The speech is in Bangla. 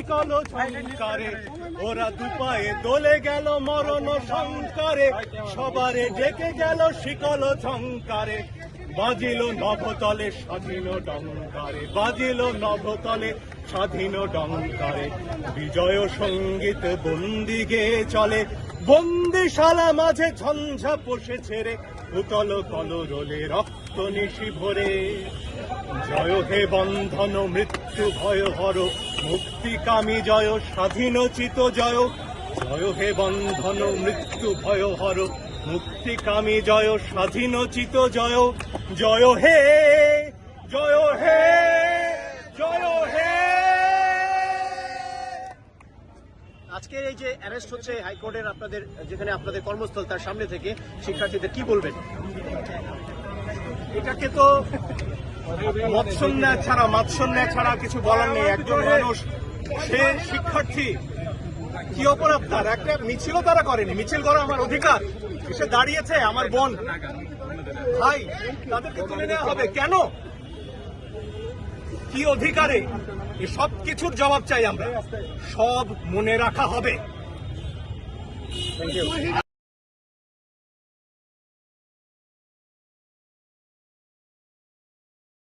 কলো ঝংকারে ওরা দুপায়ে দোলে গেল মরণ সংকারে সবারে ডেকে গেল শিকল ঝংকারে বাজিল নভতলে স্বাধীন ডঙ্কারে বাজিল নভতলে স্বাধীন ডঙ্কারে বিজয় সঙ্গীত বন্দি গেয়ে চলে বন্দিশালা মাঝে ঝঞ্ঝা পোষে ছেড়ে উতল কলরোলে রক্ত নিশি ভরে জয় হে বন্ধন মৃত্যু ভয় হর মুক্তিকামী জয় স্বাধীনোচিত জয় জয় হে বন্ধন মৃত্যু ভয় হর মুক্তিকামী জয় স্বাধীনোচিত জয় জয় হে জয় হে জয় হে। আজকে এই যে অ্যারেস্ট হচ্ছে হাইকোর্টের আপনাদের যেখানে আপনাদের কর্মস্থল তার সামনে থেকে শিক্ষার্থীদের কি বলবেন? এটাকে তো মাৎসন্যা ছাড়া কিছু বলার নেই। একজন মানুষ, সে শিক্ষার্থী, কি অপরাধ তার? একটা মিছিলও তারা করেনি, মিছিল করা আমার অধিকার। এসে দাঁড়িয়েছে আমার বোন ভাই, তাদেরকে তুলে নেওয়া হবে কেন? কি অধিকারে? এই সব কিছুর জবাব চাই আমরা, সব মনে রাখা হবে।